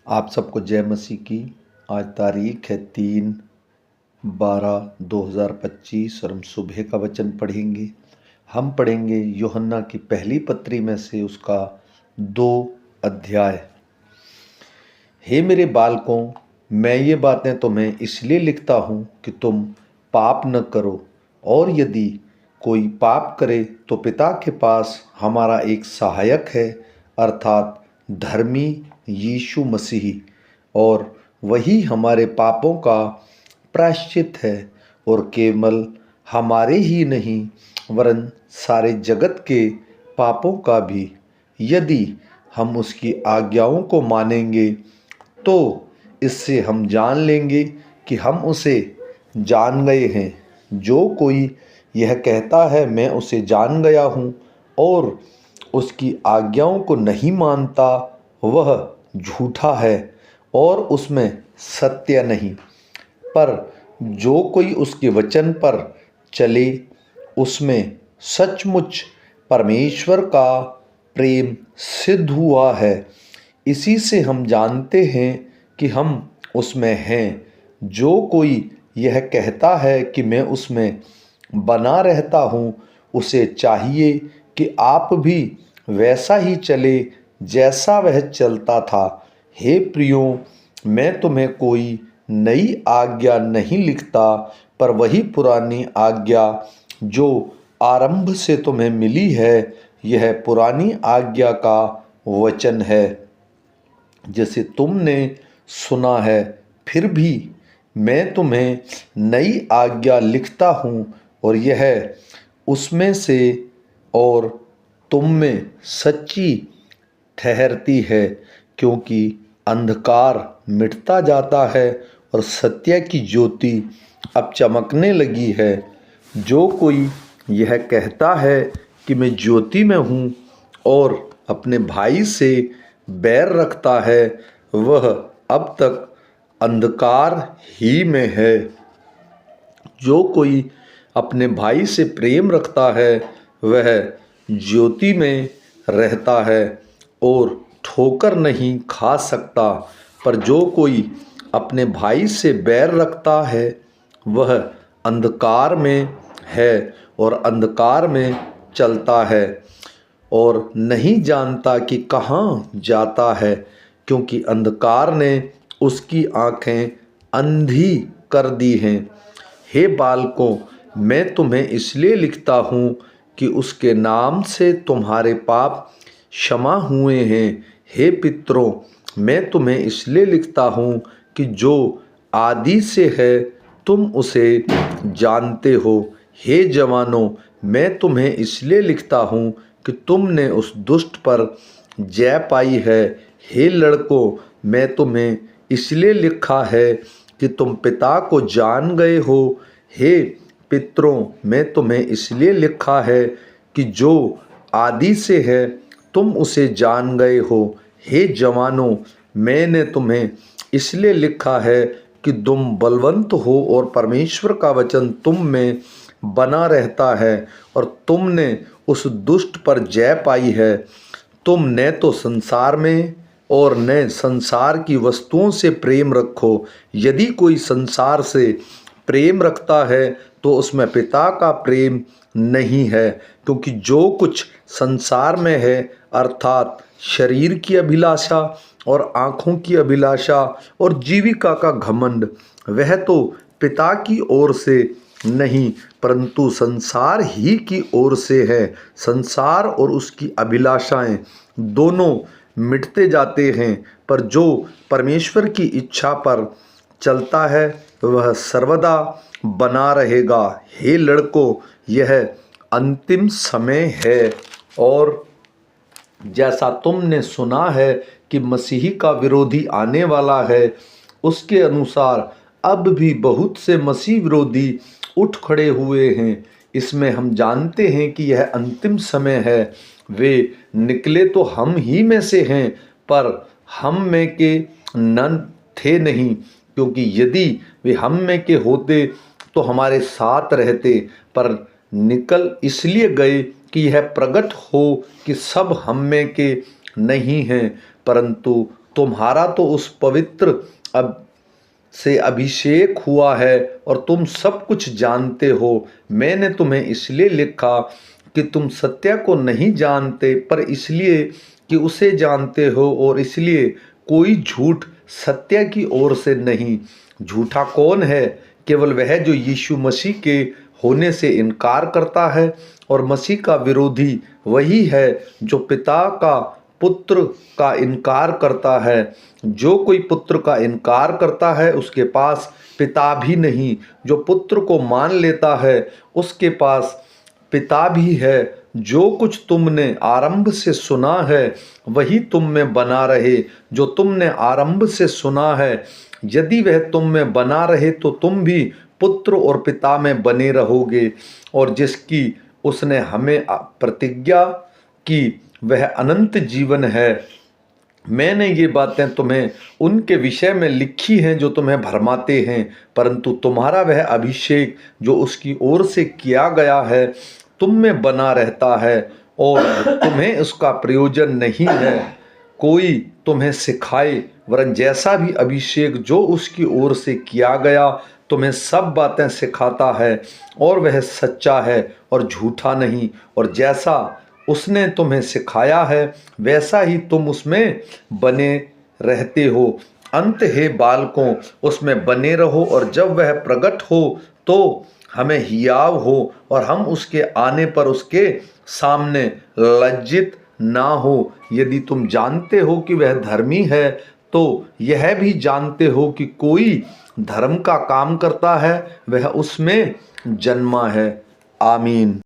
आप सबको जय मसीह की। आज तारीख है 3/12/2025 और हम सुबह का वचन पढ़ेंगे। हम पढ़ेंगे यूहन्ना की पहली पत्री में से उसका 2 अध्याय। हे मेरे बालकों, मैं ये बातें तुम्हें इसलिए लिखता हूँ कि तुम पाप न करो, और यदि कोई पाप करे तो पिता के पास हमारा एक सहायक है, अर्थात धर्मी यीशु मसीह, और वही हमारे पापों का प्रायश्चित है, और केवल हमारे ही नहीं वरन सारे जगत के पापों का भी। यदि हम उसकी आज्ञाओं को मानेंगे तो इससे हम जान लेंगे कि हम उसे जान गए हैं। जो कोई यह कहता है मैं उसे जान गया हूँ और उसकी आज्ञाओं को नहीं मानता, वह झूठा है और उसमें सत्य नहीं। पर जो कोई उसके वचन पर चले, उसमें सचमुच परमेश्वर का प्रेम सिद्ध हुआ है। इसी से हम जानते हैं कि हम उसमें हैं। जो कोई यह कहता है कि मैं उसमें बना रहता हूँ, उसे चाहिए कि आप भी वैसा ही चले जैसा वह चलता था। हे प्रियो, मैं तुम्हें कोई नई आज्ञा नहीं लिखता, पर वही पुरानी आज्ञा जो आरंभ से तुम्हें मिली है। यह पुरानी आज्ञा का वचन है जैसे तुमने सुना है। फिर भी मैं तुम्हें नई आज्ञा लिखता हूँ, और यह उसमें से और तुम में सच्ची ठहरती है, क्योंकि अंधकार मिटता जाता है और सत्य की ज्योति अब चमकने लगी है। जो कोई यह कहता है कि मैं ज्योति में हूँ और अपने भाई से बैर रखता है, वह अब तक अंधकार ही में है। जो कोई अपने भाई से प्रेम रखता है, वह ज्योति में रहता है और ठोकर नहीं खा सकता। पर जो कोई अपने भाई से बैर रखता है, वह अंधकार में है और अंधकार में चलता है और नहीं जानता कि कहाँ जाता है, क्योंकि अंधकार ने उसकी आँखें अंधी कर दी हैं। हे बालकों, मैं तुम्हें इसलिए लिखता हूँ कि उसके नाम से तुम्हारे पाप क्षमा हुए हैं। हे पितरों, मैं तुम्हें इसलिए लिखता हूँ कि जो आदि से है तुम उसे जानते हो। हे जवानों, मैं तुम्हें इसलिए लिखता हूँ कि तुमने उस दुष्ट पर जय पाई है। हे लड़कों, मैं तुम्हें इसलिए लिखा है कि तुम पिता को जान गए हो। हे पितरों, मैं तुम्हें इसलिए लिखा है कि जो आदि से है तुम उसे जान गए हो। हे जवानों, मैंने तुम्हें इसलिए लिखा है कि तुम बलवंत हो और परमेश्वर का वचन तुम में बना रहता है, और तुमने उस दुष्ट पर जय पाई है। तुम न तो संसार में और न संसार की वस्तुओं से प्रेम रखो। यदि कोई संसार से प्रेम रखता है तो उसमें पिता का प्रेम नहीं है, क्योंकि जो कुछ संसार में है, अर्थात शरीर की अभिलाषा और आँखों की अभिलाषा और जीविका का घमंड, वह तो पिता की ओर से नहीं परंतु संसार ही की ओर से है। संसार और उसकी अभिलाषाएं दोनों मिटते जाते हैं, पर जो परमेश्वर की इच्छा पर चलता है वह सर्वदा बना रहेगा। हे लड़कों, यह अंतिम समय है, और जैसा तुमने सुना है कि मसीही का विरोधी आने वाला है, उसके अनुसार अब भी बहुत से मसीह विरोधी उठ खड़े हुए हैं। इसमें हम जानते हैं कि यह अंतिम समय है। वे निकले तो हम ही में से हैं, पर हम में के न थे नहीं, क्योंकि यदि वे हम में के होते तो हमारे साथ रहते। पर निकल इसलिए गए कि यह प्रकट हो कि सब हम में के नहीं हैं, परंतु तुम्हारा तो उस पवित्र अब से अभिषेक हुआ है और तुम सब कुछ जानते हो। मैंने तुम्हें इसलिए लिखा कि तुम सत्य को नहीं जानते, पर इसलिए कि उसे जानते हो, और इसलिए कोई झूठ सत्य की ओर से नहीं। झूठा कौन है? केवल वह जो यीशु मसीह के होने से इनकार करता है, और मसीह का विरोधी वही है जो पिता का पुत्र का इनकार करता है। जो कोई पुत्र का इनकार करता है उसके पास पिता भी नहीं। जो पुत्र को मान लेता है उसके पास पिता भी है। जो कुछ तुमने आरंभ से सुना है वही तुम में बना रहे। जो तुमने आरंभ से सुना है, यदि वह तुम में बना रहे तो तुम भी पुत्र और पिता में बने रहोगे। और जिसकी उसने हमें प्रतिज्ञा की वह अनंत जीवन है। मैंने ये बातें तुम्हें उनके विषय में लिखी हैं जो तुम्हें भरमाते हैं, परंतु तुम्हारा वह अभिषेक जो उसकी ओर से किया गया है तुम में बना रहता है, और तुम्हें उसका प्रयोजन नहीं है कोई तुम्हें सिखाए, वरन जैसा भी अभिषेक जो उसकी ओर से किया गया तुम्हें सब बातें सिखाता है, और वह सच्चा है और झूठा नहीं। और जैसा उसने तुम्हें सिखाया है वैसा ही तुम उसमें बने रहते हो। अंत हे बालकों, उसमें बने रहो, और जब वह प्रकट हो तो हमें हियाव हो, और हम उसके आने पर उसके सामने लज्जित ना हो। यदि तुम जानते हो कि वह धर्मी है तो यह भी जानते हो कि कोई धर्म का काम करता है वह उसमें जन्मा है। आमीन।